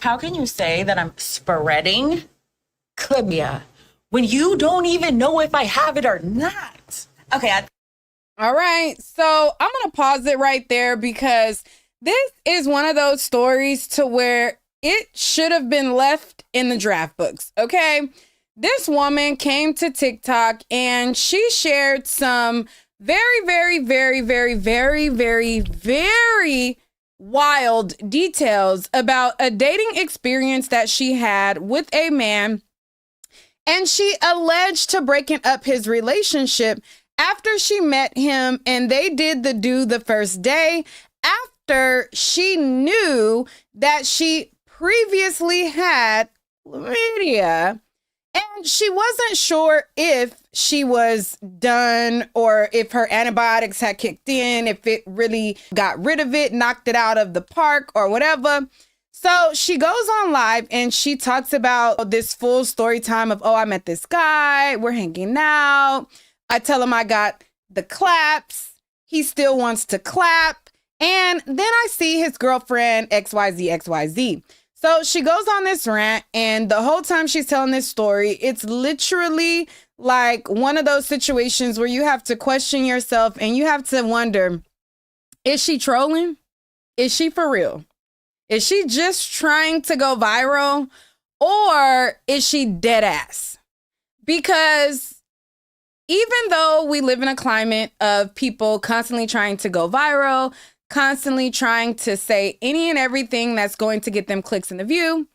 How can you say that I'm spreading chlamydia when you don't even know if I have it or not? Okay. All right. So I'm going to pause it right there because this is one of those stories to where it should have been left in the draft books. Okay. This woman came to TikTok and she shared some very, very, very, very, very, very, very wild details about a dating experience that she had with a man, and she alleged to breaking up his relationship after she met him and they did the do the first day after she knew that she previously had chlamydia. And she wasn't sure if she was done or if her antibiotics had kicked in, if it really got rid of it, knocked it out of the park or whatever. So she goes on live and she talks about this full story time of, oh, I met this guy. We're hanging out. I tell him I got the claps. He still wants to clap. And then I see his girlfriend, XYZ. So she goes on this rant, and the whole time she's telling this story, it's literally like one of those situations where you have to question yourself and you have to wonder, is she trolling? Is she for real? Is she just trying to go viral, or is she dead ass? Because even though we live in a climate of people constantly trying to go viral, constantly trying to say any and everything that's going to get them clicks in the view,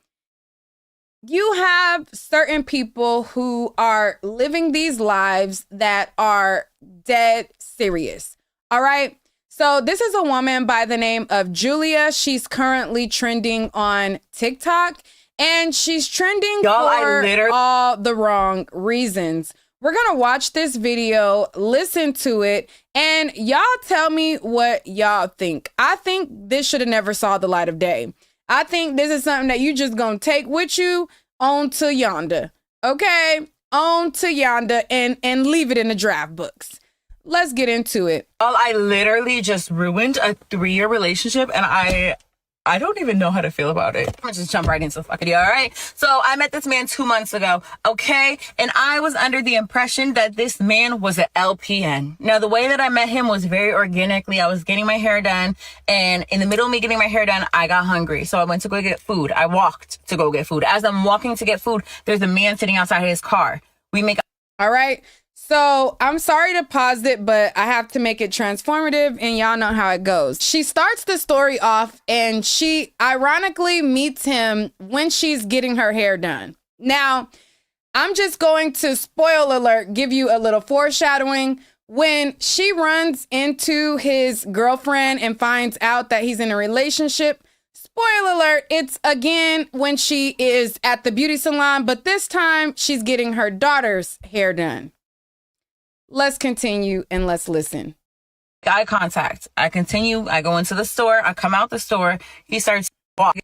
you have certain people who are living these lives that are dead serious. All right. So this is a woman by the name of Julia. She's currently trending on TikTok, and she's trending for all the wrong reasons. We're going to watch this video, listen to it, and y'all tell me what y'all think. I think this should have never saw the light of day. I think this is something that you just going to take with you on to yonder. Okay? On to yonder and leave it in the draft books. Let's get into it. Well, I literally just ruined a 3-year relationship, and I don't even know how to feel about it. I'm gonna just jump right into the fucking deal, all right? So I met this man 2 months ago, okay? And I was under the impression that this man was an LPN. Now, the way that I met him was very organically. I was getting my hair done, and in the middle of me getting my hair done, I got hungry. So I went to go get food. I walked to go get food. As I'm walking to get food, there's a man sitting outside his car. All right. So I'm sorry to pause it, but I have to make it transformative, and y'all know how it goes. She starts the story off and she ironically meets him when she's getting her hair done. Now, I'm just going to, spoil alert, give you a little foreshadowing. When she runs into his girlfriend and finds out that he's in a relationship, spoiler alert, it's again when she is at the beauty salon, but this time she's getting her daughter's hair done. Let's continue and let's listen. Eye contact. I continue. I go into the store. I come out the store. He starts walking.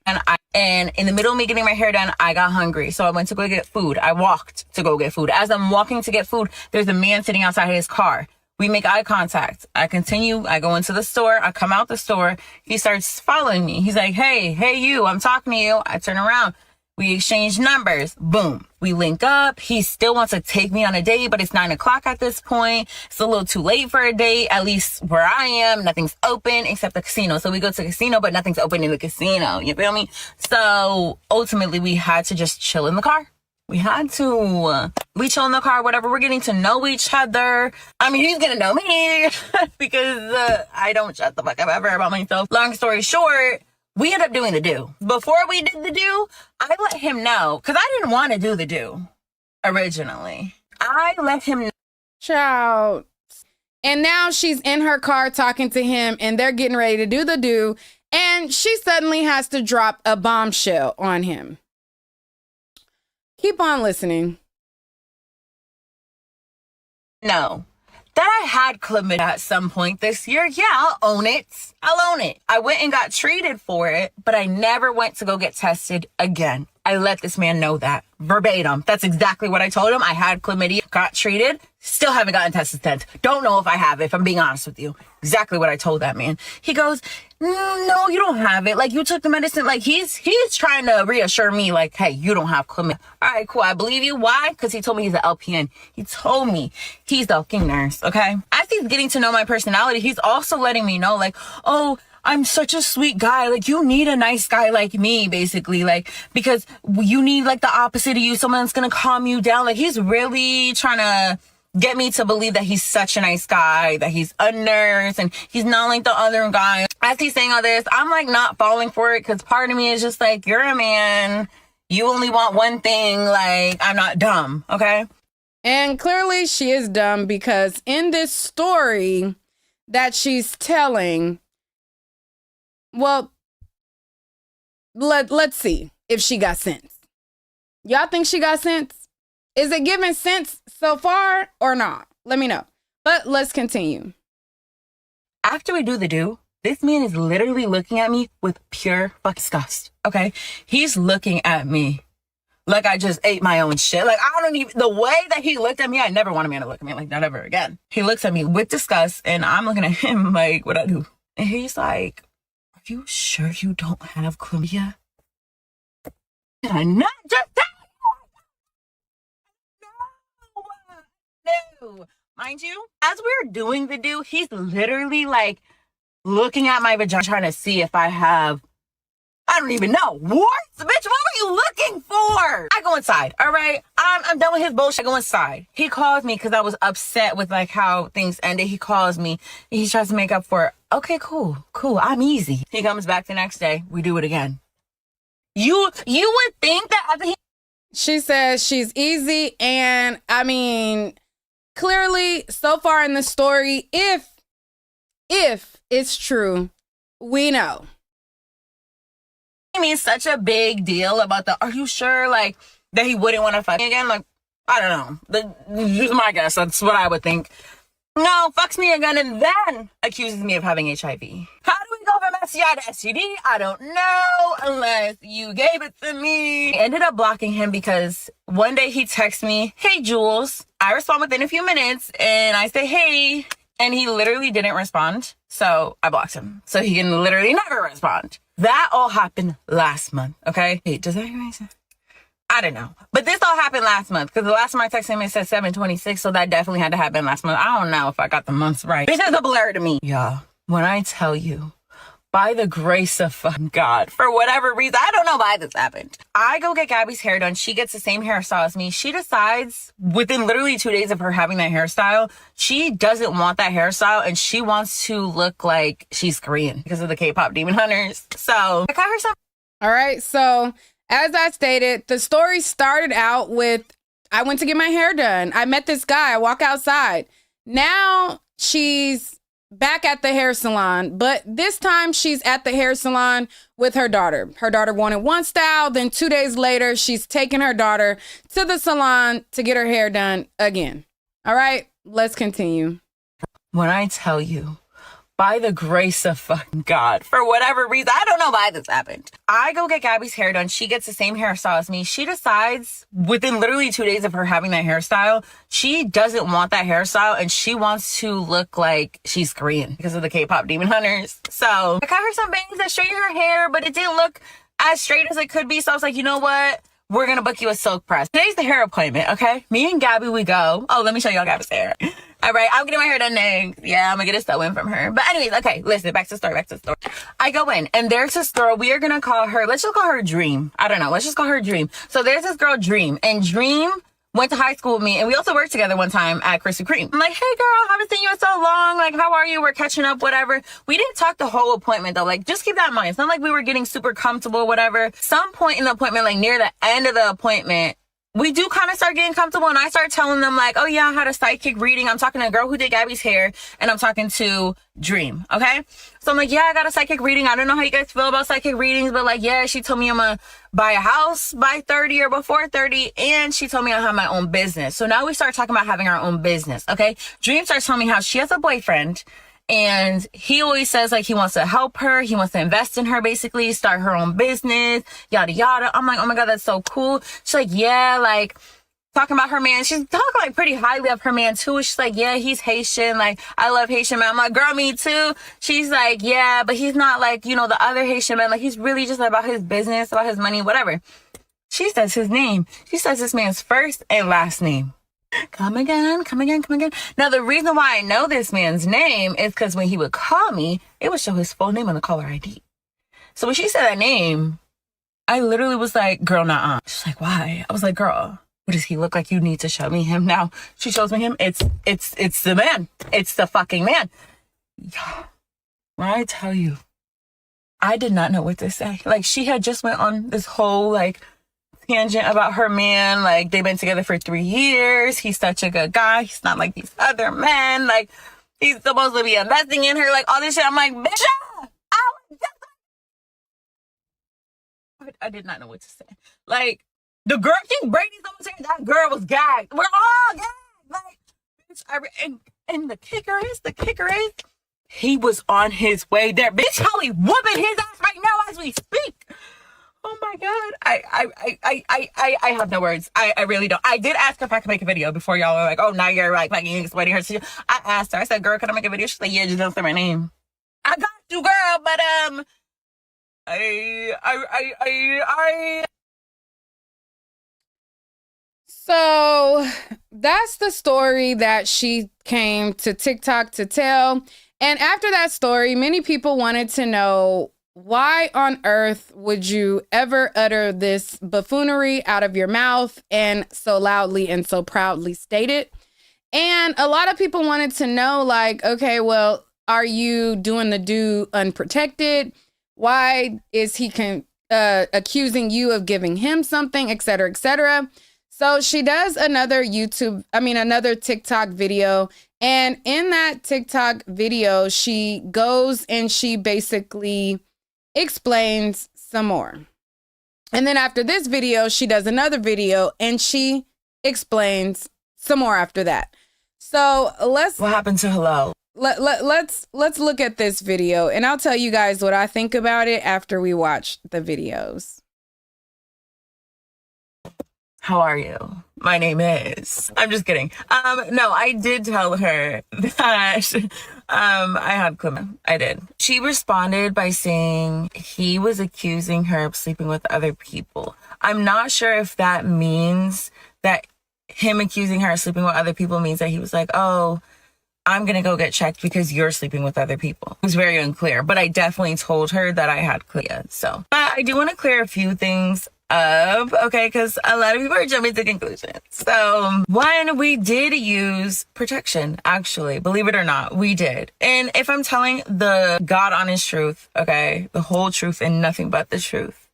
And in the middle of me getting my hair done, I got hungry. So I went to go get food. I walked to go get food. As I'm walking to get food, there's a man sitting outside his car. We make eye contact. I continue. I go into the store. I come out the store. He starts following me. He's like, hey, you, I'm talking to you. I turn around. We exchange numbers. Boom. We link up. He still wants to take me on a date, but it's 9 o'clock at this point. It's a little too late for a date. At least where I am, nothing's open except the casino. So we go to the casino, but nothing's open in the casino. You feel me? So ultimately we had to just chill in the car. We had to. We chill in the car, whatever. We're getting to know each other. I mean, he's going to know me because I don't shut the fuck up ever about myself. Long story short, we ended up doing the do. Before we did the do, I let him know, because I didn't want to do the do originally. I let him know. Child. And now she's in her car talking to him, and they're getting ready to do the do, and she suddenly has to drop a bombshell on him. Keep on listening. No. That I had chlamydia at some point this year, yeah, I'll own it. I went and got treated for it, but I never went to go get tested again. I let this man know that verbatim. That's exactly what I told him. I had chlamydia, got treated, still haven't gotten tested since. Don't know if I have it, if I'm being honest with you. Exactly what I told that man. He goes, no, you don't have it. Like, you took the medicine. Like, he's trying to reassure me, like, hey, you don't have chlamydia. All right, cool. I believe you. Why? Because he told me he's an LPN. He told me he's the fucking nurse, okay? As he's getting to know my personality, he's also letting me know, like, oh, I'm such a sweet guy. Like, you need a nice guy like me, basically. Like, because you need, like, the opposite of you. Someone that's gonna calm you down. Like, he's really trying to get me to believe that he's such a nice guy, that he's a nurse, and he's not like the other guy. As he's saying all this, I'm, like, not falling for it, because part of me is just like, you're a man. You only want one thing. Like, I'm not dumb, okay? And clearly she is dumb, because in this story that she's telling, well, let's see if she got sense. Y'all think she got sense? Is it giving sense so far or not? Let me know. But let's continue. After we do the do, this man is literally looking at me with pure fucking disgust, okay? He's looking at me like I just ate my own shit. Like, I don't even, the way that he looked at me, I never want a man to look at me like that ever again. He looks at me with disgust, and I'm looking at him like, what I do? And he's like, are you sure you don't have chlamydia? Did I not just tell you? No. Mind you, as we were doing the do, he's literally like looking at my vagina trying to see if I have, I don't even know, warts? Bitch, what were you looking for? I go inside, all right? I'm done with his bullshit. I go inside. He calls me because I was upset with like how things ended. He calls me. He tries to make up for it. Okay, cool. I'm easy. He comes back the next day. We do it again. You would think that after he... She says she's easy, and I mean, clearly, so far in the story, if it's true, we know. I mean, such a big deal about the, are you sure, like, that he wouldn't want to fuck me again? Like, I don't know. This is my guess. That's what I would think. No, fucks me again and then accuses me of having HIV. How do we go from STI to STD? I don't know unless you gave it to me. I ended up blocking him because one day he texts me, hey, Jules. I respond within a few minutes and I say, hey. And he literally didn't respond. So I blocked him. So he can literally never respond. That all happened last month, okay? Wait, does that make sense? I don't know. But this all happened last month because the last time I texted him, it said 7/26. So that definitely had to happen last month. I don't know if I got the months right. This is a blur to me. Yeah. When I tell you, by the grace of God, for whatever reason, I don't know why this happened. I go get Gabby's hair done. She gets the same hairstyle as me. She decides within literally 2 days of her having that hairstyle, she doesn't want that hairstyle and she wants to look like she's Korean because of the K-pop Demon Hunters. So I got her some. All right. So as I stated, the story started out with, I went to get my hair done. I met this guy. I walk outside. Now she's back at the hair salon, but this time she's at the hair salon with her daughter. Her daughter wanted one style. Then 2 days later, she's taking her daughter to the salon to get her hair done again. All right, let's continue. When I tell you, by the grace of God, for whatever reason, I don't know why this happened. I go get Gabby's hair done. She gets the same hairstyle as me. She decides within literally 2 days of her having that hairstyle, she doesn't want that hairstyle and she wants to look like she's Korean because of the K-pop Demon Hunters. So I got her some bangs that straighten her hair, but it didn't look as straight as it could be. So I was like, you know what? We're going to book you a silk press. Today's the hair appointment, okay? Me and Gabby, we go. Oh, let me show y'all Gabby's hair. All right, I'm getting my hair done next. Yeah, I'm gonna get a sew in from her. But anyways, okay, listen, back to the story. I go in, and there's this girl. We are gonna call her, let's just call her Dream. I don't know, let's just call her Dream. So there's this girl, Dream, and Dream went to high school with me, and we also worked together one time at Krispy Kreme. I'm like, hey girl, haven't seen you in so long. Like, how are you? We're catching up, whatever. We didn't talk the whole appointment though. Like, just keep that in mind. It's not like we were getting super comfortable, whatever. Some point in the appointment, like near the end of the appointment, we do kind of start getting comfortable, and I start telling them like, oh yeah, I had a psychic reading. I'm talking to a girl who did Gabby's hair, and I'm talking to Dream, okay? So I'm like, yeah, I got a psychic reading. I don't know how you guys feel about psychic readings, but like, yeah, she told me I'm gonna buy a house by 30 or before 30, and she told me I have my own business. So now we start talking about having our own business, okay? Dream starts telling me how she has a boyfriend, And he always says like he wants to help her. He wants to invest in her, basically start her own business, yada, yada. I'm like, oh my God, that's so cool. She's like, yeah, like talking about her man. She's talking like pretty highly of her man too. She's like, yeah, he's Haitian. Like, I love Haitian men. I'm like, girl, me too. She's like, yeah, but he's not like, you know, the other Haitian men. Like, he's really just about his business, about his money, whatever. She says his name. She says this man's first and last name. Come again, come again, come again. Now, the reason why I know this man's name is because when he would call me, it would show his full name on the caller ID. So when she said that name, I literally was like, girl, nah. She's like, why? I was like, girl, what does he look like? You need to show me him now. She shows me him. It's the man. It's the fucking man. When I tell you, I did not know what to say. Like, she had just went on this whole, like, tangent about her man. Like, they've been together for 3 years. He's such a good guy. He's not like these other men. Like, he's supposed to be investing in her. Like, all this shit. I'm like, bitch, I did not know what to say. Like, the girl, Brady's almost saying that girl was gagged. We're all gagged. Like, bitch, and the kicker is, he was on his way there. Bitch, Holly whooping his ass right now as we speak. Oh my God. I have no words. I really don't. I did ask her if I could make a video before y'all were like, oh, now you're like fucking explaining her. I asked her, I said, girl, can I make a video? She's like, yeah, just don't say my name. I got you, girl, but So that's the story that she came to TikTok to tell. And after that story, many people wanted to know, why on earth would you ever utter this buffoonery out of your mouth and so loudly and so proudly state it? And a lot of people wanted to know, like, okay, well, are you doing the do unprotected? Why is he accusing you of giving him something, et cetera, et cetera? So she does another TikTok video. And in that TikTok video, she goes and she basically explains some more. And then after this video, she does another video and she explains some more after that. So what happened to hello? Let's look at this video and I'll tell you guys what I think about it after we watch the videos. How are you? My name is. I'm just kidding. No, I did tell her that I had chlamydia. I did. She responded by saying he was accusing her of sleeping with other people. I'm not sure if that means that him accusing her of sleeping with other people means that he was like, oh, I'm going to go get checked because you're sleeping with other people. It was very unclear, but I definitely told her that I had chlamydia. So, but I do want to clear a few things up, okay, because a lot of people are jumping to conclusions. So, one, we did use protection, actually. Believe it or not, we did. And if I'm telling the God honest truth, okay, the whole truth and nothing but the truth,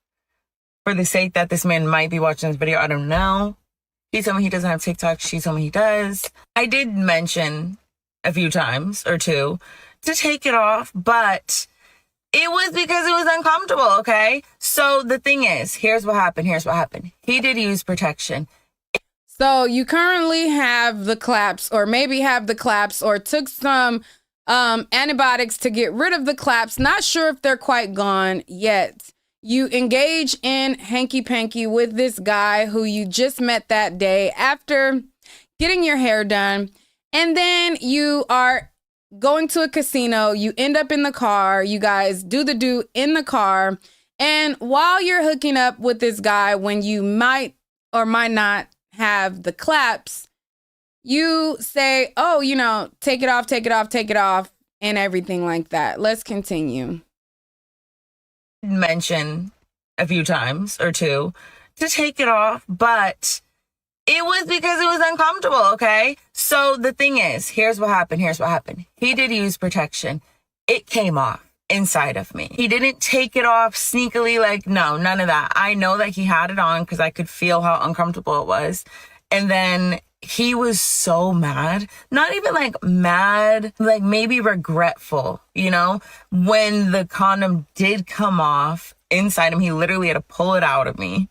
for the sake that this man might be watching this video, I don't know. He told me he doesn't have TikTok. She told me he does. I did mention a few times or two to take it off, but it was because it was uncomfortable, okay? So the thing is, here's what happened. He did use protection. So you currently have the claps, or maybe have the claps, or took some antibiotics to get rid of the claps. Not sure if they're quite gone yet. You engage in hanky-panky with this guy who you just met that day after getting your hair done. And then you are going to a casino. You end up in the car. You guys do the do in the car. And while you're hooking up with this guy, when you might or might not have the claps, you say, oh, you know, take it off, and everything like that. Let's continue. Mention a few times or two to take it off, but it was because it was uncomfortable, okay? So the thing is, here's what happened. He did use protection. It came off inside of me. He didn't take it off sneakily, like, no, none of that. I know that he had it on because I could feel how uncomfortable it was. And then he was so mad, not even like mad, like maybe regretful, you know, when the condom did come off inside him. He literally had to pull it out of me.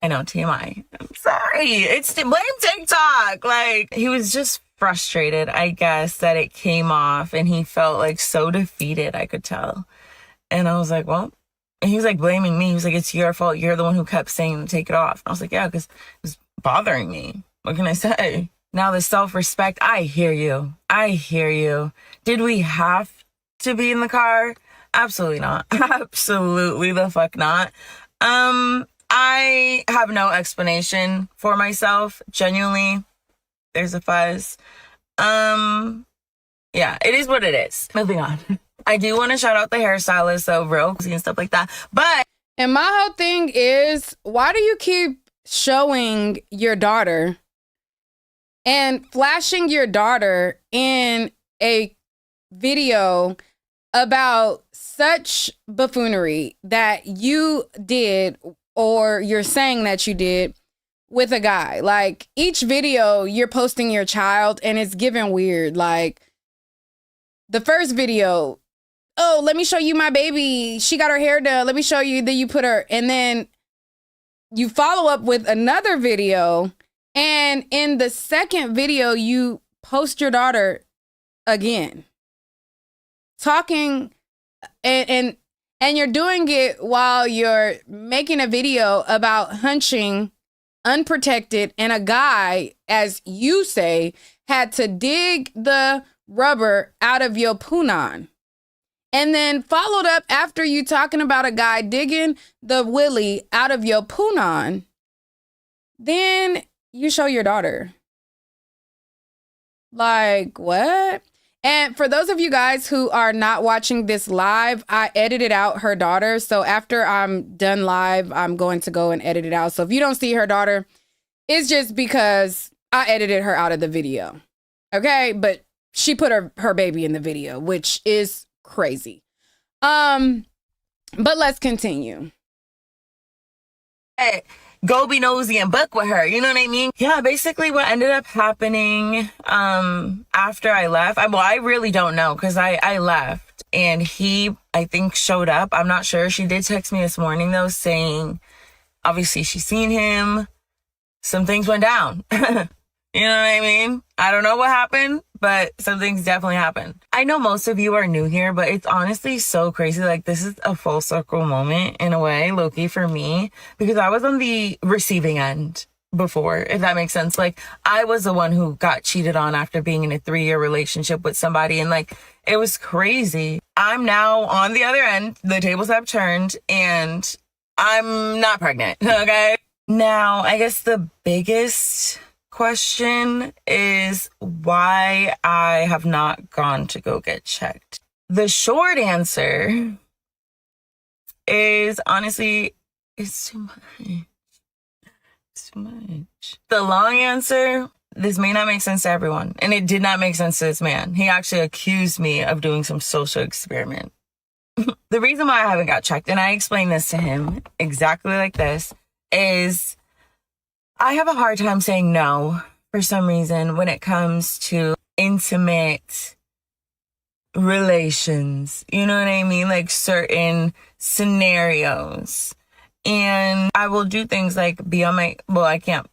I know, TMI. I'm sorry. Blame TikTok. Like, he was just frustrated, I guess, that it came off, and he felt like so defeated, I could tell. And I was like, well, and he was like blaming me. He was like, it's your fault. You're the one who kept saying to take it off. I was like, yeah, because it was bothering me. What can I say? Now the self-respect, I hear you. I hear you. Did we have to be in the car? Absolutely not. Absolutely the fuck not. I have no explanation for myself. Genuinely, there's a fuzz. Yeah, it is what it is. Moving on. I do want to shout out the hairstylist, though, real and stuff like that. But and my whole thing is, why do you keep showing your daughter and flashing your daughter in a video about such buffoonery that you did, or you're saying that you did, with a guy? Like, each video you're posting your child, and it's giving weird. Like, the first video, oh, let me show you my baby, she got her hair done, let me show you, then you put her, and then you follow up with another video, and in the second video you post your daughter again talking, and you're doing it while you're making a video about hunching unprotected, and a guy, as you say, had to dig the rubber out of your punan. And then followed up after you talking about a guy digging the willy out of your punan, then you show your daughter. Like, what? And for those of you guys who are not watching this live, I edited out her daughter. So after I'm done live, I'm going to go and edit it out. So if you don't see her daughter, it's just because I edited her out of the video. Okay? But she put her baby in the video, which is crazy. But let's continue. Hey, go be nosy and buck with her. You know what I mean? Yeah, basically what ended up happening after I left, I really don't know, because I left and he, I think, showed up. I'm not sure. She did text me this morning, though, saying obviously she's seen him. Some things went down. You know what I mean? I don't know what happened, but some things definitely happened. I know most of you are new here, but it's honestly so crazy. Like, this is a full circle moment in a way, low-key, for me, because I was on the receiving end before, if that makes sense. Like, I was the one who got cheated on after being in a 3-year relationship with somebody, and like, it was crazy. I'm now on the other end. The tables have turned, and I'm not pregnant, okay? Now, I guess the biggest question is why I have not gone to go get checked. The short answer is, honestly, it's too much. It's too much. The long answer, this may not make sense to everyone, and it did not make sense to this man. He actually accused me of doing some social experiment. The reason why I haven't got checked, and I explained this to him exactly like this, is I have a hard time saying no for some reason when it comes to intimate relations. You know what I mean? Like, certain scenarios. And I will do things like be on my, well, I can't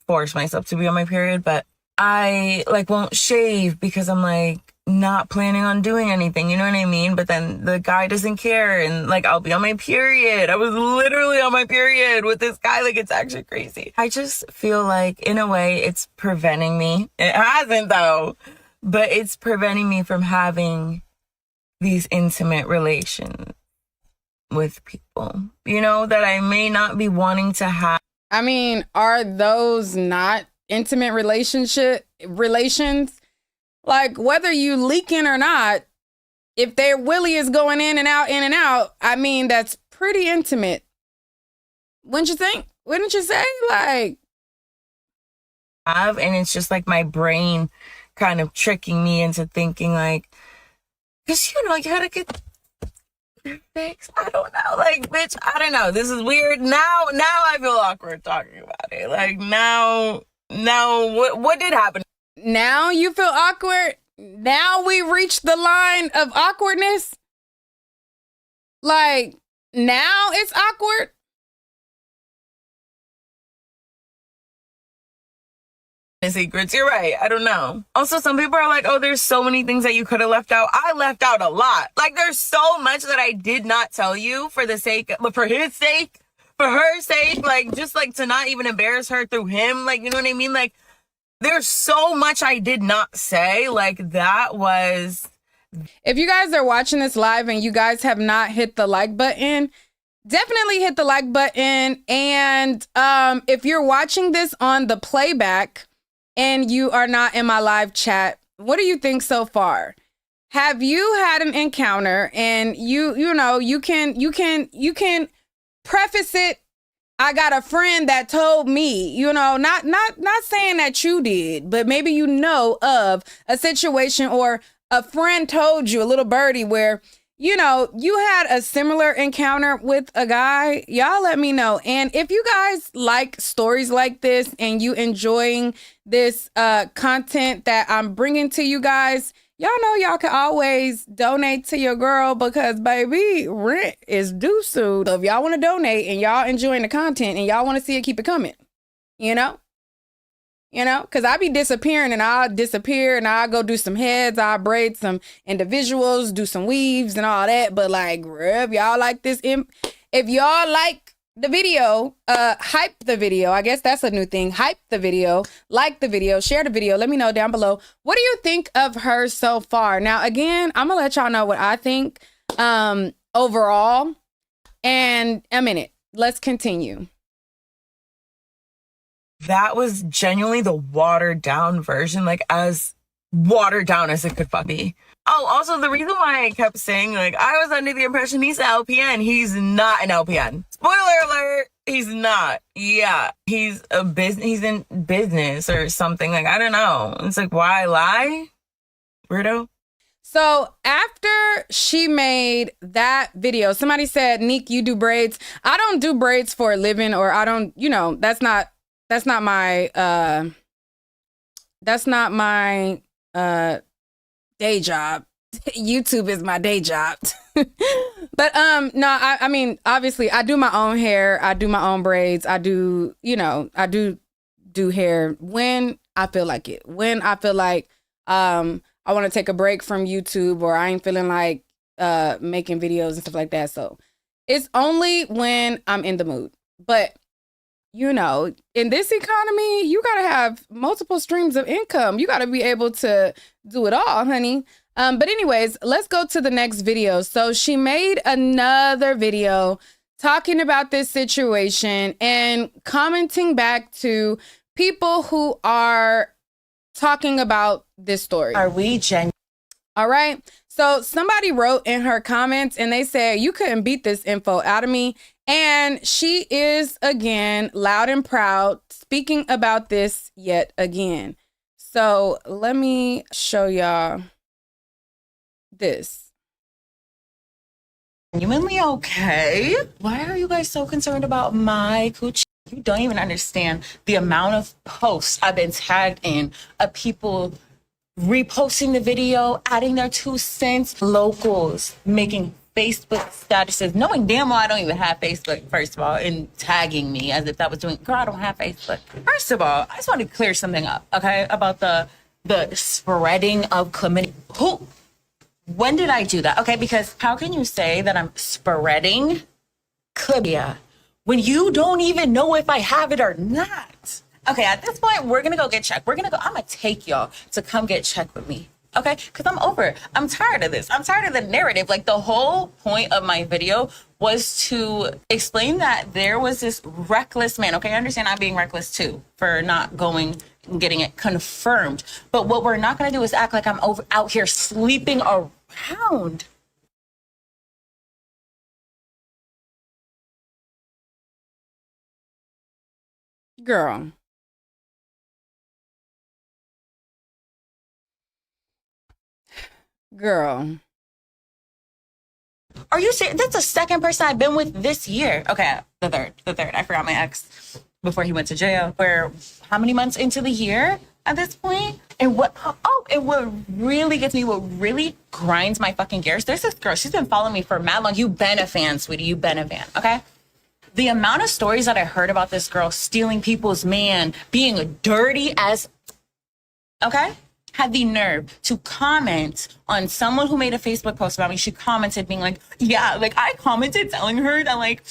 force myself to be on my period, but I like won't shave because I'm like not planning on doing anything, you know what I mean? But then the guy doesn't care, and like I'll be on my period. I was literally on my period with this guy. Like, it's actually crazy. I just feel like in a way it's preventing me. It hasn't though, but it's preventing me from having these intimate relations with people, you know, that I may not be wanting to have. I mean, are those not intimate relations? Like, whether you leaking or not, if their willy is going in and out, I mean, that's pretty intimate. Wouldn't you think? Wouldn't you say? Like, and it's just like my brain kind of tricking me into thinking like, because, you know, you gotta get fixed. I don't know. Like, bitch, I don't know. This is weird. Now I feel awkward talking about it. Like, now, what did happen? now you feel awkward? Now we reached the line of awkwardness? Like, now it's awkward? secrets. You're right. I don't know. Also, some people are like, oh, there's so many things that you could have left out. I left out a lot. Like, there's so much that I did not tell you for the sake, but for his sake, for her sake, like, just like to not even embarrass her through him. Like, you know what I mean? Like, there's so much I did not say. Like, that was... If you guys are watching this live and you guys have not hit the like button, definitely hit the like button. And if you're watching this on the playback and you are not in my live chat, what do you think so far? Have you had an encounter and you can preface it? I got a friend that told me, not saying that you did, but maybe you know of a situation or a friend told you, a little birdie, where, you had a similar encounter with a guy. Y'all let me know. And if you guys like stories like this and you enjoying this content that I'm bringing to you guys, y'all know y'all can always donate to your girl because, baby, rent is due soon. So if y'all want to donate and y'all enjoying the content and y'all want to see it, keep it coming, because I be disappearing and I'll disappear and I'll go do some heads, I'll braid some individuals, do some weaves and all that. But like, if y'all like this, if y'all like the video, hype the video. I guess that's a new thing. Hype the video, like the video, share the video. Let me know down below. What do you think of her so far? Now, again, I'm going to let y'all know what I think overall. And a minute, let's continue. That was genuinely the watered down version, like as watered down as it could be. Oh, also the reason why I kept saying, like, I was under the impression he's an LPN. He's not an LPN. Spoiler alert, he's not. Yeah, he's in business or something. Like, I don't know. It's like, why lie? Weirdo. So after she made that video, somebody said, Neek, you do braids. I don't do braids for a living, or I don't, that's not my day job. YouTube is my day job. But no, I mean, obviously I do my own hair, I do my own braids, I do hair when I feel like it. When I feel like I want to take a break from YouTube, or I ain't feeling like making videos and stuff like that. So it's only when I'm in the mood. But in this economy, you got to have multiple streams of income. You got to be able to do it all, honey. But anyways, let's go to the next video. So she made another video talking about this situation and commenting back to people who are talking about this story. Are we genuine? All right. So somebody wrote in her comments and they said, you couldn't beat this info out of me. And she is, again, loud and proud, speaking about this yet again. So let me show y'all this. Genuinely okay? Why are you guys so concerned about my coochie? You don't even understand the amount of posts I've been tagged in of people reposting the video, adding their 2 cents, locals making Facebook statuses, knowing damn well I don't even have Facebook, first of all, and tagging me as if that was doing, girl, I don't have Facebook. First of all, I just want to clear something up, okay, about the spreading of chlamydia. When did I do that? Okay, because how can you say that I'm spreading chlamydia when you don't even know if I have it or not? Okay, at this point, we're going to go get checked. I'm going to take y'all to come get checked with me. Okay, because I'm over it. I'm tired of this. I'm tired of the narrative. Like, the whole point of my video was to explain that there was this reckless man. Okay, I understand I'm being reckless too for not going and getting it confirmed. But what we're not going to do is act like I'm out here sleeping around. Girl. Are you serious? That's the second person I've been with this year. Okay, the third. I forgot my ex before he went to jail. We're how many months into the year at this point? And what really gets me, what really grinds my fucking gears, there's this girl, she's been following me for mad long. You've been a fan, sweetie. You've been a fan, okay? The amount of stories that I heard about this girl stealing people's man, being dirty as okay, had the nerve to comment on someone who made a Facebook post about me. She commented being like, yeah, like I commented telling her that like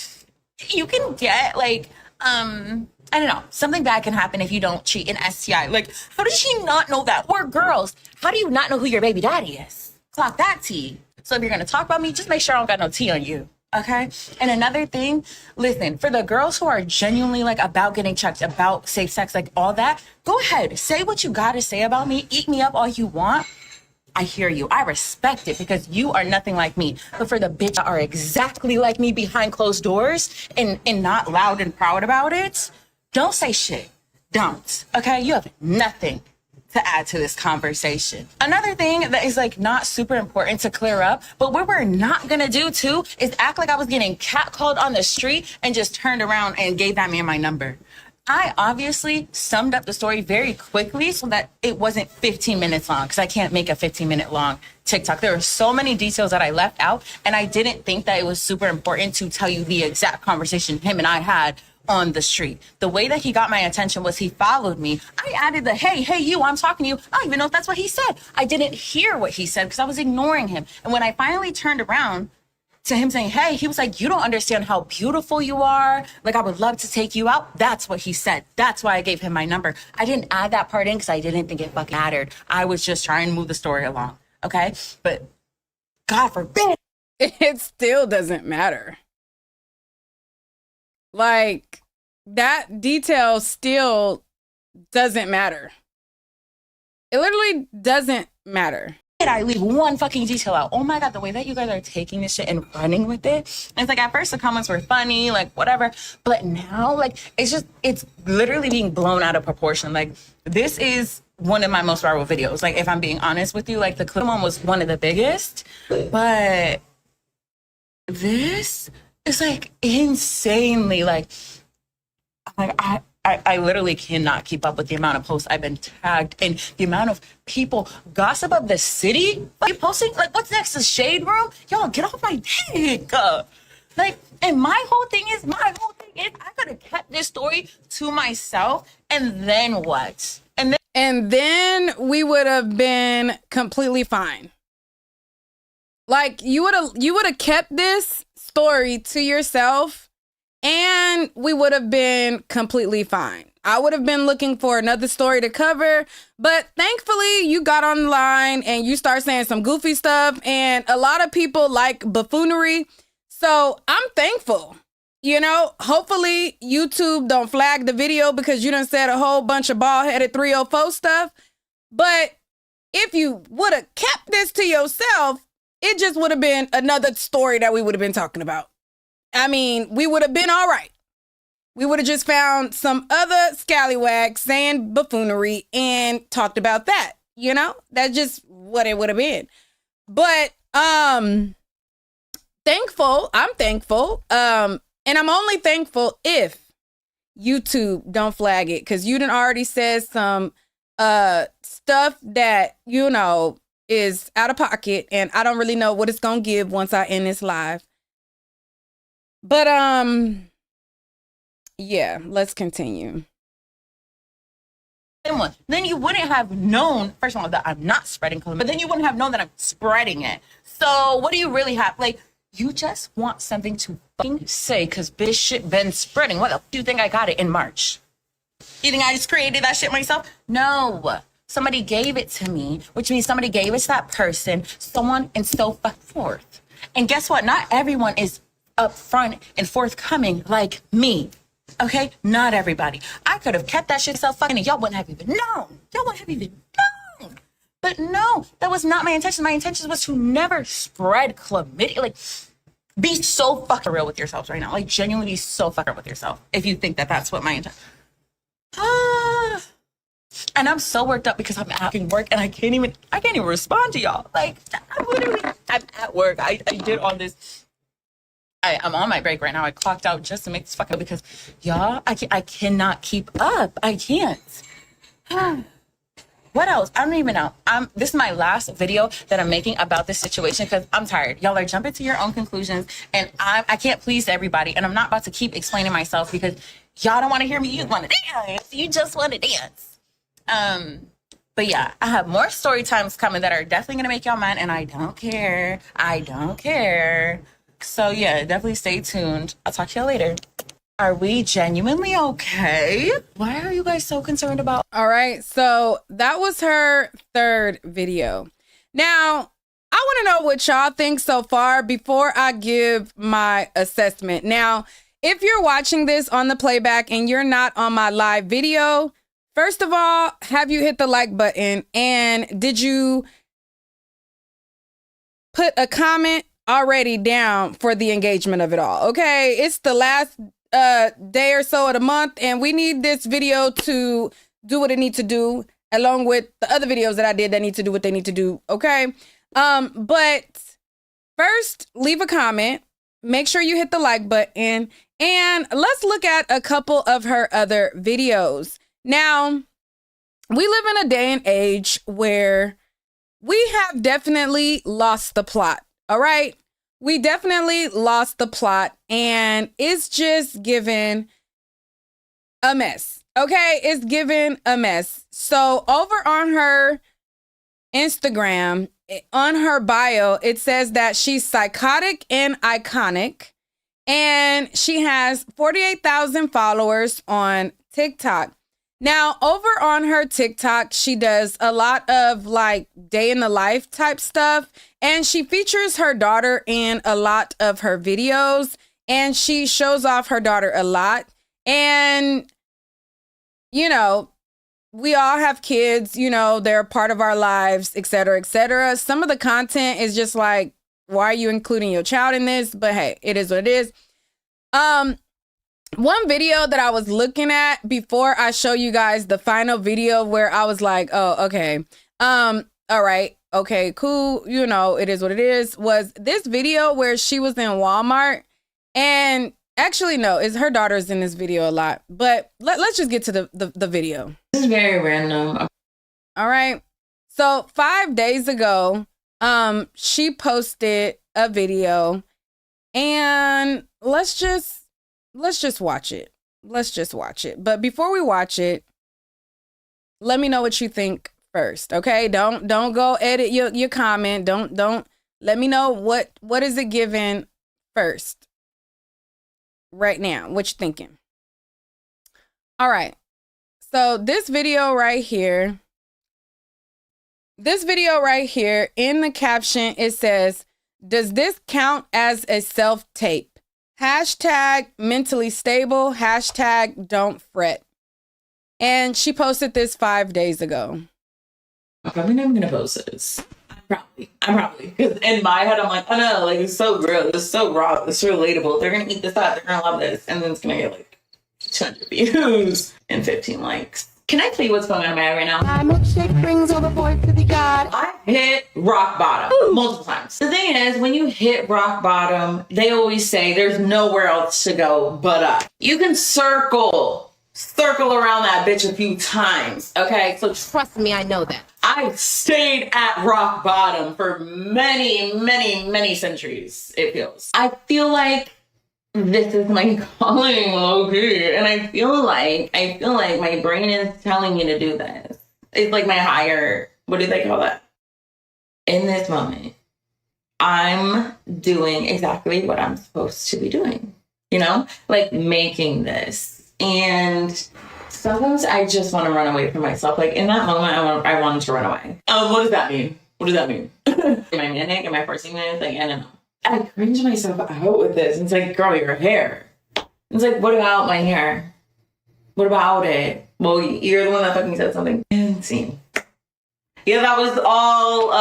you can get like, I don't know, something bad can happen if you don't cheat in STI. Like, how does she not know that? Or girls, how do you not know who your baby daddy is? Clock that tea. So if you're going to talk about me, just make sure I don't got no tea on you. Okay. And another thing, listen, for the girls who are genuinely like about getting checked, about safe sex, like all that, go ahead, say what you got to say about me. Eat me up all you want. I hear you. I respect it because you are nothing like me. But for the bitch that are exactly like me behind closed doors and not loud and proud about it, don't say shit. Don't. Okay? You have nothing to add to this conversation. Another thing that is like not super important to clear up, but what we're not gonna do too is act like I was getting catcalled on the street and just turned around and gave that man my number. I obviously summed up the story very quickly so that it wasn't 15 minutes long because I can't make a 15-minute long TikTok. There were so many details that I left out, and I didn't think that it was super important to tell you the exact conversation him and I had on the street. The way that he got my attention was he followed me. I added the, hey, you, I'm talking to you. I don't even know if that's what he said. I didn't hear what he said because I was ignoring him. And when I finally turned around to him saying, hey, he was like, you don't understand how beautiful you are. Like, I would love to take you out. That's what he said. That's why I gave him my number. I didn't add that part in because I didn't think it fucking mattered. I was just trying to move the story along. Okay. But God forbid. It still doesn't matter. Like, that detail still doesn't matter. It literally doesn't matter. I leave one fucking detail out. Oh my God, the way that you guys are taking this shit and running with it. And it's like, at first the comments were funny, like whatever. But now, like, it's literally being blown out of proportion. Like, this is one of my most viral videos. Like, if I'm being honest with you, like the clip one was one of the biggest. But this is like insanely like I literally cannot keep up with the amount of posts I've been tagged and the amount of people gossip of the city. Like posting, like, what's next? The shade room? Y'all get off my dick. Like, and my whole thing is I could have kept this story to myself, and then what? And then we would have been completely fine. Like, you would have kept this story to yourself, and we would have been completely fine. I would have been looking for another story to cover, but thankfully you got on the line and you start saying some goofy stuff, and a lot of people like buffoonery. So I'm thankful. You know, hopefully YouTube don't flag the video because you done said a whole bunch of bald-headed 304 stuff. But if you would have kept this to yourself, it just would have been another story that we would have been talking about. I mean, we would have been all right. We would have just found some other scallywag saying buffoonery and talked about that. You know, that's just what it would have been. But I'm thankful. And I'm only thankful if YouTube don't flag it, because you done already said some stuff that, you know, is out of pocket, and I don't really know what it's gonna give once I end this live. But yeah, let's continue. Then you wouldn't have known, first of all, that I'm not spreading COVID, but then you wouldn't have known that I'm spreading it. So what do you really have? Like, you just want something to fucking say because this shit been spreading. What the f do you think I got it in March? You think I just created that shit myself? No. Somebody gave it to me, which means somebody gave it to that person, so on and so forth. And guess what? Not everyone is upfront and forthcoming like me. Okay? Not everybody. I could have kept that shit self fucking and y'all wouldn't have even known. Y'all wouldn't have even known. But no, that was not my intention. My intention was to never spread chlamydia. Like, be so fucking real with yourselves right now. Like, genuinely so fucking real with yourself if you think that that's what my intention. And I'm so worked up because I'm at work and I can't even respond to y'all. Like, I'm at work. I did all this. I'm on my break right now. I clocked out just to make this fucking, because y'all, I cannot keep up. I can't. What else? I don't even know. This is my last video that I'm making about this situation because I'm tired. Y'all are jumping to your own conclusions, and I can't please everybody, and I'm not about to keep explaining myself because y'all don't want to hear me. You want to dance. You just want to dance. But yeah, I have more story times coming that are definitely gonna make y'all mad, and I don't care. I don't care. So yeah, definitely stay tuned. I'll talk to y'all later. Are we genuinely okay? Why are you guys so concerned about? All right, so that was her third video. Now, I want to know what y'all think so far before I give my assessment. Now, if you're watching this on the playback and you're not on my live video, first of all, have you hit the like button? And did you put a comment already down for the engagement of it all? Okay, it's the last day or so of the month, and we need this video to do what it needs to do, along with the other videos that I did that need to do what they need to do. Okay, but first, leave a comment. Make sure you hit the like button, and let's look at a couple of her other videos. Now, we live in a day and age where we have definitely lost the plot. All right. We definitely lost the plot, and it's just given a mess. Okay. It's given a mess. So over on her Instagram, on her bio, it says that she's psychotic and iconic, and she has 48,000 followers on TikTok. Now, over on her TikTok, she does a lot of like day in the life type stuff, and she features her daughter in a lot of her videos, and she shows off her daughter a lot. And, you know, we all have kids, you know, they're part of our lives, et cetera, et cetera. Some of the content is just like, why are you including your child in this? But hey, it is what it is. One video that I was looking at before I show you guys the final video where I was like, oh, okay. All right. Okay, cool. You know, it is what it is. Was this video where she was in Walmart, and actually, no, it's her daughter's in this video a lot, but let's just get to the video. This is very random. All right. So 5 days ago, she posted a video, and let's just watch it. Let's just watch it. But before we watch it, let me know what you think first. Okay. Don't go edit your comment. Don't let me know what is it giving first right now. What you thinking? All right. So this video right here, in the caption, it says, does this count as a self-tape? Hashtag mentally stable, hashtag don't fret. And she posted this 5 days ago. I'm probably not gonna post this. I'm probably. Because in my head, I'm like, oh no, like it's so real, it's so raw, it's relatable. They're gonna eat this up, they're gonna love this. And then it's gonna get like 200 views and 15 likes. Can I tell you what's going on in my head right now? My milkshake brings all the boys to the God. I hit rock bottom multiple times. The thing is, when you hit rock bottom, they always say there's nowhere else to go but up. You can circle around that bitch a few times, okay? So Trust me, I know that. I stayed at rock bottom for many, many, many centuries, it feels. I feel like this is my calling, okay? And I feel like my brain is telling me to do this. It's like my higher, what do they call that? In this moment, I'm doing exactly what I'm supposed to be doing, you know? Like making this. And sometimes I just want to run away from myself. Like in that moment, I wanted to run away. What does that mean? What does that mean? Am I manic? Am I forcing this? Like, I don't know. I cringe myself out with this. It's like, girl, your hair. It's like, what about my hair? What about it? Well, you're the one that fucking said something. And scene. Yeah, that was all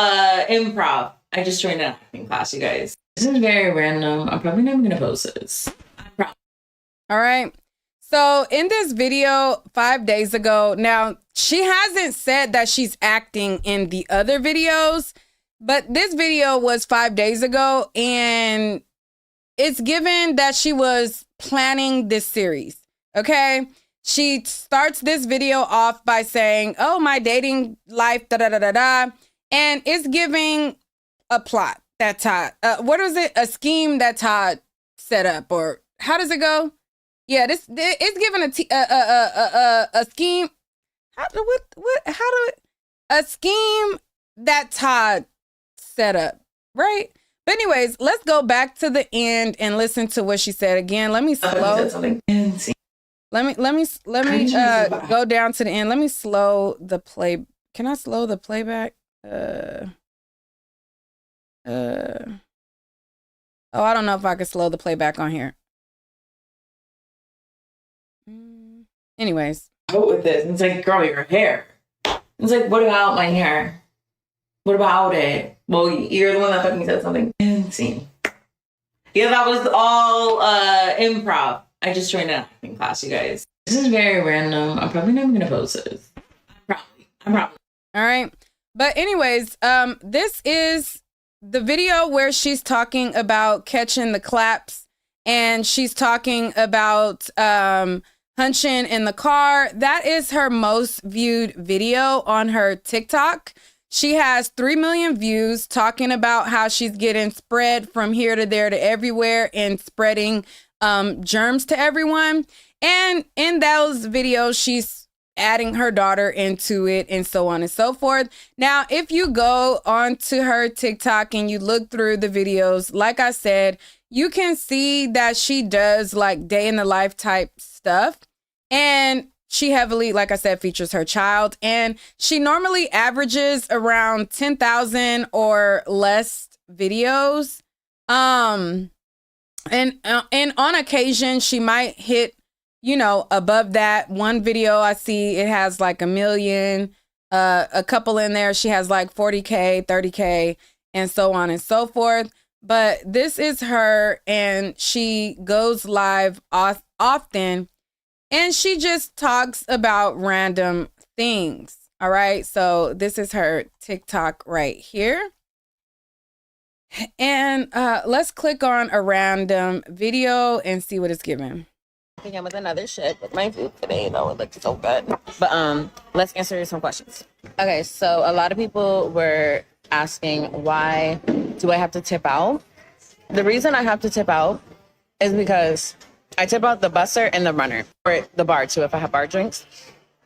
improv. I just joined an acting class, you guys. This is very random. I'm probably not gonna post this. All right. So in this video 5 days ago, now she hasn't said that she's acting in the other videos, but this video was 5 days ago, and it's given that she was planning this series. Okay. She starts this video off by saying, oh, my dating life, da da da da da. And it's giving a plot that Todd, what was it? A scheme that Todd set up, or how does it go? Yeah, it's giving a scheme. a scheme that Todd set up, right? But anyways, let's go back to the end and listen to what she said again. Let me slow. Let me go down to the end. Let me slow the play. Can I slow the playback? Oh, I don't know if I can slow the playback on here. Anyways. Out with this. It's like, girl, your hair. It's like, what about my hair? What about it? Well, you're the one that fucking said something insane. Yeah, that was all improv. I just joined an acting class, you guys. This is very random. I'm probably not going to post this. I'm probably. All right. But anyways, this is the video where she's talking about catching the claps, and she's talking about hunching in the car. That is her most viewed video on her TikTok. She has 3 million views talking about how she's getting spread from here to there to everywhere and spreading germs to everyone. And in those videos, she's adding her daughter into it and so on and so forth. Now, if you go onto her TikTok and you look through the videos, like I said, you can see that she does like day in the life type stuff. And she heavily, like I said, features her child. And she normally averages around 10,000 or less videos. And on occasion, she might hit, you know, above that. One video I see, it has like 1 million. A couple in there, she has like 40K, 30K, and so on and so forth. But this is her, and she goes live often. And she just talks about random things. All right. So this is her TikTok right here. And let's click on a random video and see what it's given. Again with another shit with my food today, though. It looks so good. But let's answer some questions. Okay. So a lot of people were asking, why do I have to tip out? The reason I have to tip out is because I tip out the busser and the runner, or the bar too, if I have bar drinks.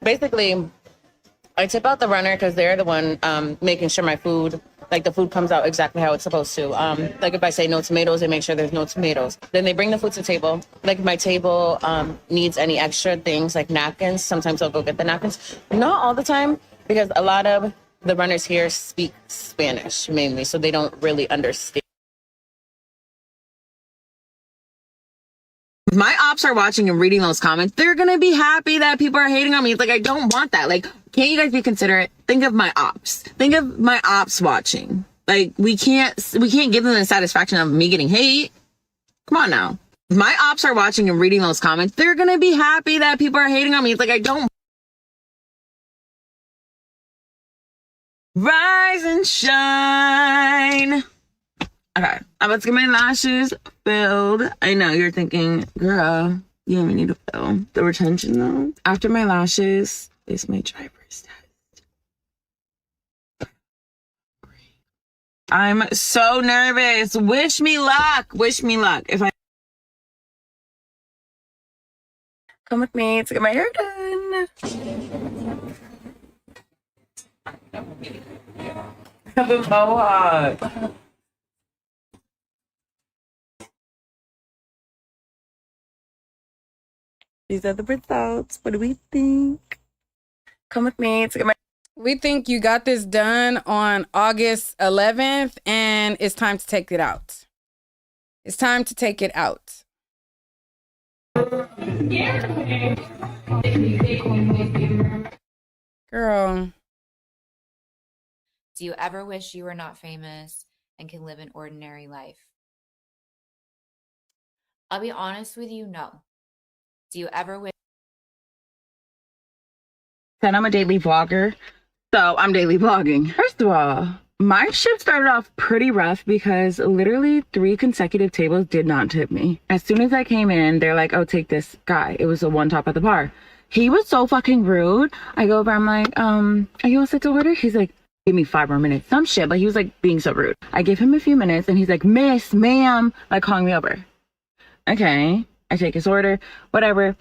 Basically, I tip out the runner because they're the one making sure my food, like the food comes out exactly how it's supposed to. Like if I say no tomatoes, they make sure there's no tomatoes. Then they bring the food to the table. Like if my table needs any extra things like napkins, sometimes I'll go get the napkins. Not all the time, because a lot of the runners here speak Spanish mainly, so they don't really understand. If my ops are watching and reading those comments, they're gonna be happy that people are hating on me. It's like, I don't want that. Like, can't you guys be considerate? Think of my ops. Think of my ops watching. Like, we can't give them the satisfaction of me getting hate. Come on now. If my ops are watching and reading those comments, they're gonna be happy that people are hating on me. It's like, I don't. Rise and shine. Okay, I'm about to get my lashes filled. I know you're thinking, girl, you don't even need to fill the retention though. After my lashes, it's my driver's test. I'm so nervous. Wish me luck. Wish me luck. If I come with me to get my hair done. Have a mohawk. These are the results. What do we think? Come with me to get my... We think you got this done on August 11th, and it's time to take it out. It's time to take it out. Girl. Do you ever wish you were not famous and can live an ordinary life? I'll be honest with you, no. Do you ever wish? Said I'm a daily vlogger, so I'm daily vlogging. First of all, my shift started off pretty rough because literally 3 consecutive tables did not tip me. As soon as I came in, they're like, oh, take this guy. It was the one top at the bar. He was so fucking rude. I go over, I'm like, are you all set to order? He's like, give me 5 more minutes, some shit, but he was like being so rude. I gave him a few minutes and he's like, miss, ma'am, like calling me over. Okay. I take his order, whatever.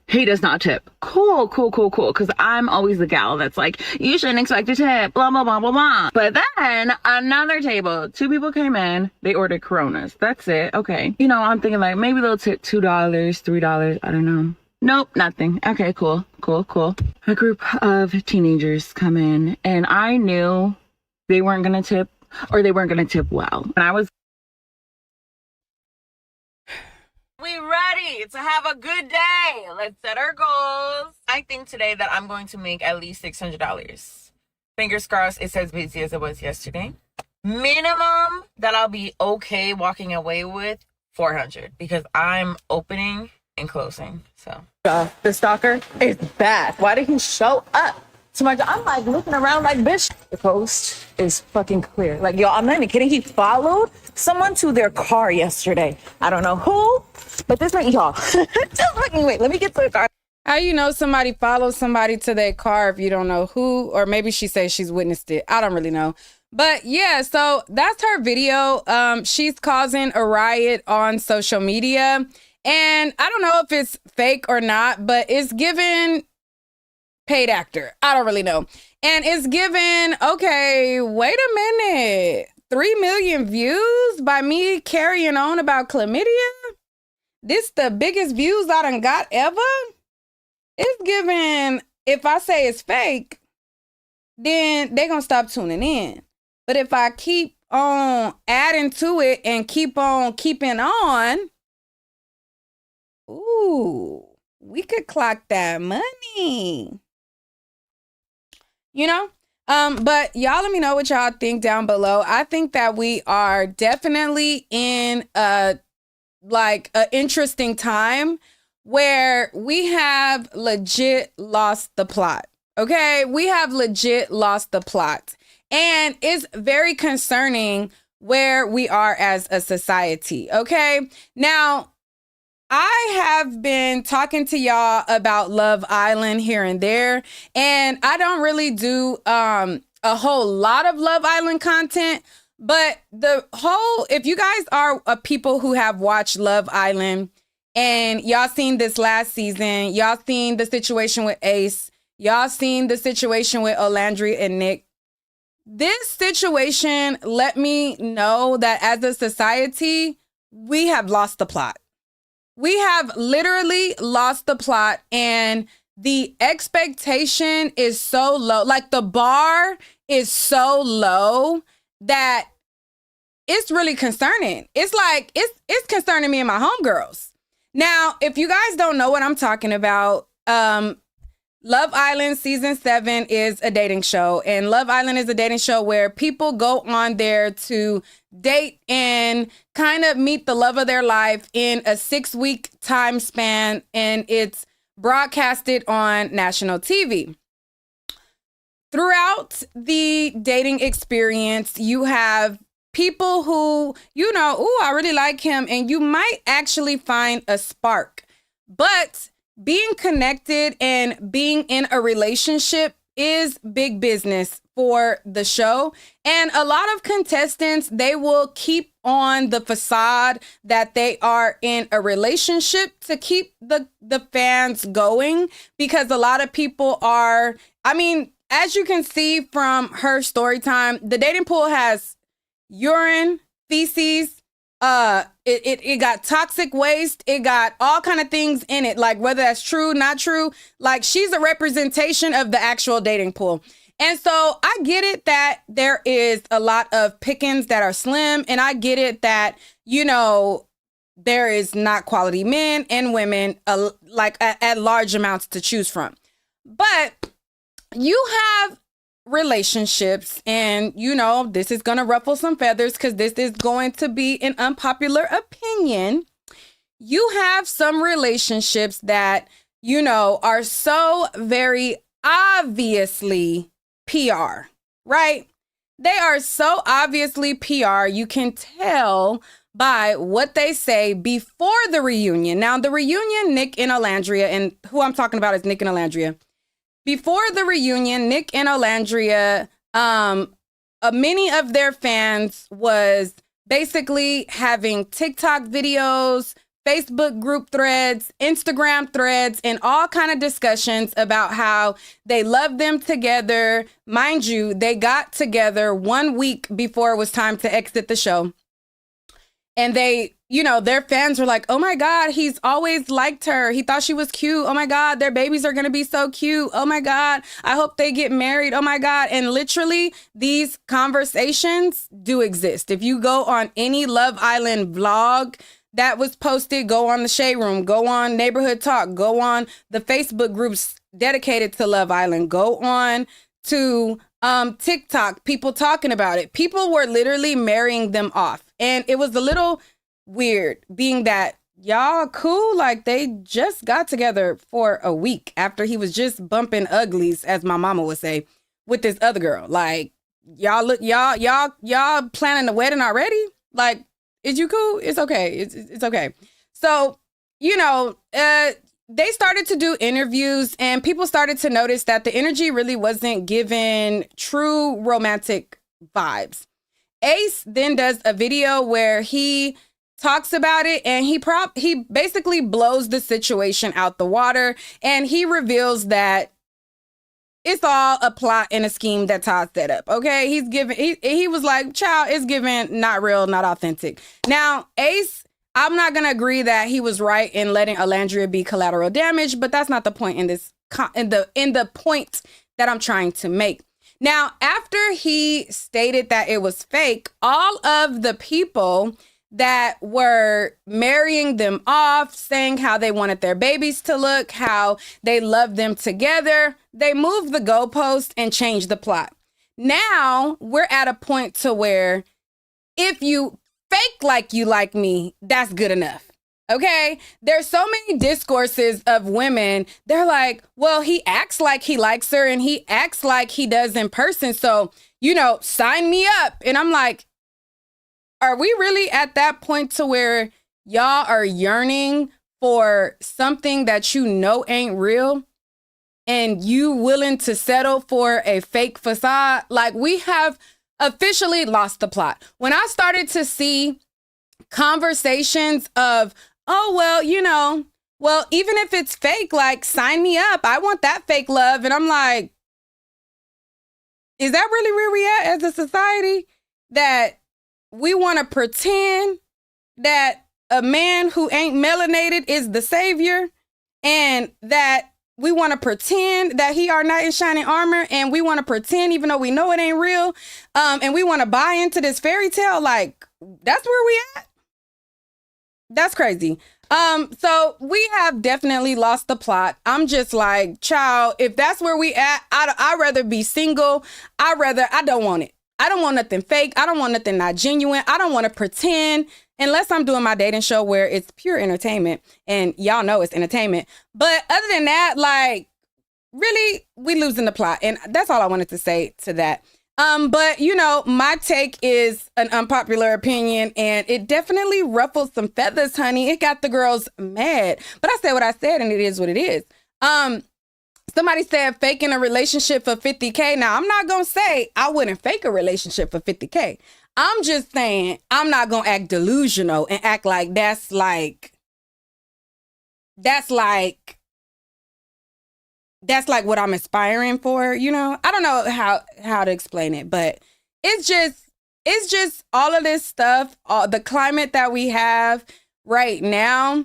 He does not tip. Cool. Because I'm always the gal that's like, you shouldn't expect a tip, blah, blah, blah, blah, blah. But then another table, 2 people came in, they ordered Coronas. That's it. Okay. You know, I'm thinking like maybe they'll tip $2, $3. I don't know. Nope, nothing. Okay, cool. A group of teenagers come in and I knew they weren't going to tip or they weren't going to tip well. And I was we ready to have a good day. Let's set our goals. I think today that I'm going to make at least $600. Fingers crossed it's as busy as it was yesterday. Minimum that I'll be okay walking away with, 400, because I'm opening and closing. So the stalker is back. Why did he show up? So I'm like looking around like, bitch, the coast is fucking clear. Like, yo, I'm not even kidding. He followed someone to their car yesterday. I don't know who, but this ain't y'all. Just fucking wait. Let me get to the car. How you know somebody follows somebody to their car if you don't know who? Or maybe she says she's witnessed it. I don't really know. But yeah, so that's her video. She's causing a riot on social media. And I don't know if it's fake or not, but it's given paid actor. I don't really know. And it's given, okay, wait a minute. 3 million views by me carrying on about chlamydia? This the biggest views I done got ever? It's given, if I say it's fake, then they gonna stop tuning in. But if I keep on adding to it and keep on keeping on, ooh, we could clock that money. You know? But y'all let me know what y'all think down below. I think that we are definitely in a interesting time where we have legit lost the plot. Okay? We have legit lost the plot. And it's very concerning where we are as a society. Okay? Now, I have been talking to y'all about Love Island here and there, and I don't really do a whole lot of Love Island content, but if you guys are people who have watched Love Island and y'all seen this last season, y'all seen the situation with Ace, y'all seen the situation with Olandria and Nick, this situation let me know that as a society, we have lost the plot. We have literally lost the plot, and the expectation is so low. Like, the bar is so low that it's really concerning. It's like, it's concerning me and my homegirls. Now, if you guys don't know what I'm talking about, Love Island season 7 is a dating show, and Love Island is a dating show where people go on there to date and kind of meet the love of their life in a 6-week time span, and it's broadcasted on national TV. Throughout the dating experience, you have people who, you know, ooh, I really like him, and you might actually find a spark. But being connected and being in a relationship is big business for the show. And a lot of contestants, they will keep on the facade that they are in a relationship to keep the fans going, because a lot of people are, I mean, as you can see from her story time, the dating pool has urine, feces, it got toxic waste, it got all kind of things in it, like whether that's true, not true. Like, she's a representation of the actual dating pool. And so I get it that there is a lot of pickings that are slim, and I get it that, you know, there is not quality men and women at large amounts to choose from. But you have relationships, and you know, this is going to ruffle some feathers because this is going to be an unpopular opinion. You have some relationships that, you know, are so very obviously PR, right? They are so obviously PR. You can tell by what they say before the reunion. Now, the reunion, Nick and Olandria, and who I'm talking about is Nick and Olandria. Before the reunion, Nick and Olandria, many of their fans was basically having TikTok videos, Facebook group threads, Instagram threads, and all kind of discussions about how they love them together. Mind you, they got together 1 week before it was time to exit the show. And they, you know, their fans were like, oh my God, he's always liked her. He thought she was cute. Oh my God, their babies are going to be so cute. Oh my God, I hope they get married. Oh my God. And literally these conversations do exist. If you go on any Love Island vlog that was posted, go on the Shade Room, go on Neighborhood Talk, go on the Facebook groups dedicated to Love Island, go on to TikTok, people talking about it. People were literally marrying them off. And it was a little weird being that y'all cool. Like they just got together for a week after he was just bumping uglies, as my mama would say, with this other girl. Like y'all planning the wedding already? Like, is you cool? It's okay. It's okay. So, you know, they started to do interviews and people started to notice that the energy really wasn't giving true romantic vibes. Ace then does a video where he talks about it and he basically blows the situation out the water and he reveals that it's all a plot and a scheme that Todd set up. Okay, he was like, child, it's given not real, not authentic. Now, Ace, I'm not gonna agree that he was right in letting Alandria be collateral damage, but that's not the point in this in the point that I'm trying to make. Now, after he stated that it was fake, all of the people that were marrying them off, saying how they wanted their babies to look, how they loved them together, they moved the goalpost and changed the plot. Now we're at a point to where if you fake like you like me, that's good enough. Okay, there's so many discourses of women. They're like, well, he acts like he likes her and he acts like he does in person. So, you know, sign me up. And I'm like, are we really at that point to where y'all are yearning for something that you know ain't real and you willing to settle for a fake facade? Like, we have officially lost the plot. When I started to see conversations of, oh, well, you know, well, even if it's fake, like, sign me up. I want that fake love. And I'm like, is that really where we at as a society? That we want to pretend that a man who ain't melanated is the savior, and that we want to pretend that he are knight in shining armor, and we want to pretend even though we know it ain't real, and we want to buy into this fairy tale. Like, that's where we at? That's crazy. So we have definitely lost the plot. I'm just like, child, if that's where we at, I'd rather be single. I don't want it. I don't want nothing fake. I don't want nothing not genuine. I don't want to pretend unless I'm doing my dating show where it's pure entertainment, and y'all know it's entertainment. But other than that, like, really, we losing the plot. And that's all I wanted to say to that. But, you know, my take is an unpopular opinion, and it definitely ruffled some feathers, honey. It got the girls mad. But I said what I said, and it is what it is. Somebody said faking a relationship for 50K. Now, I'm not going to say I wouldn't fake a relationship for 50K. I'm just saying I'm not going to act delusional and act like that's like what I'm aspiring for, you know? I don't know how to explain it, but it's just all of this stuff, the climate that we have right now,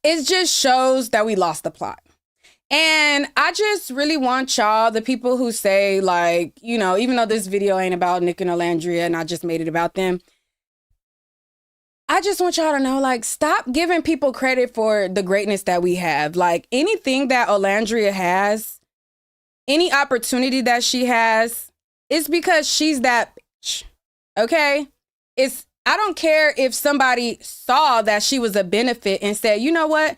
it just shows that we lost the plot. And I just really want y'all, the people who say, like, you know, even though this video ain't about Nick and Alandria and I just made it about them, I just want y'all to know, like, stop giving people credit for the greatness that we have. Like, anything that Alandria has, any opportunity that she has, it's because she's that bitch. Okay? I don't care if somebody saw that she was a benefit and said, you know what?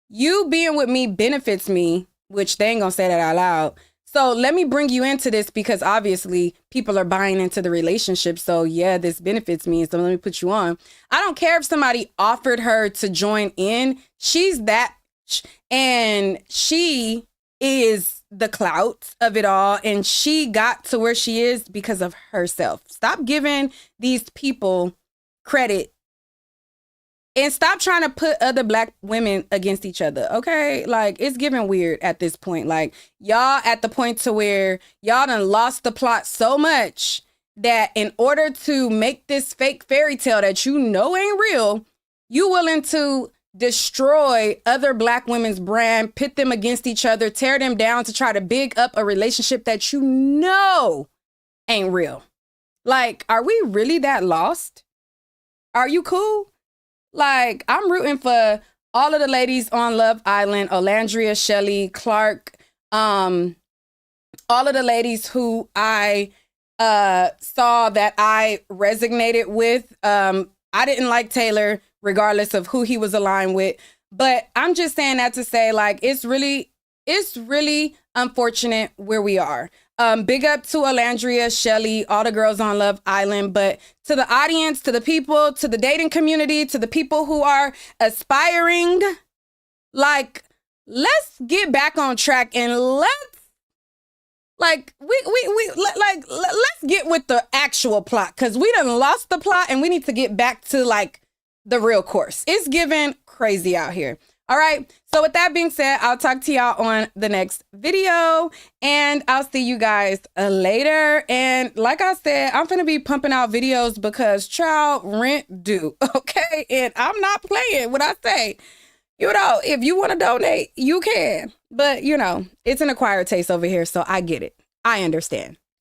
You being with me benefits me, which they ain't gonna say that out loud. So let me bring you into this because obviously people are buying into the relationship. So yeah, this benefits me. So let me put you on. I don't care if somebody offered her to join in. She's that bitch. And she is the clout of it all. And she got to where she is because of herself. Stop giving these people credit And stop trying to put other black women against each other, okay? Like, it's giving weird at this point. Like, y'all at the point to where y'all done lost the plot so much that in order to make this fake fairy tale that you know ain't real, you willing to destroy other black women's brand, pit them against each other, tear them down to try to big up a relationship that you know ain't real. Like, are we really that lost? Are you cool? Like, I'm rooting for all of the ladies on Love Island, Olandria, Shelley, Clark, all of the ladies who I saw that I resonated with. I didn't like Taylor, regardless of who he was aligned with. But I'm just saying that to say, like, it's really unfortunate where we are. Big up to Alandria, Shelley, all the girls on Love Island, but to the audience, to the people, to the dating community, to the people who are aspiring, like, let's get back on track and let's get with the actual plot, because we done lost the plot and we need to get back to like the real course. It's giving crazy out here. All right. So with that being said, I'll talk to y'all on the next video and I'll see you guys later. And like I said, I'm going to be pumping out videos because child rent due. Okay. And I'm not playing when I say, you know, if you want to donate, you can. But, you know, it's an acquired taste over here. So I get it. I understand.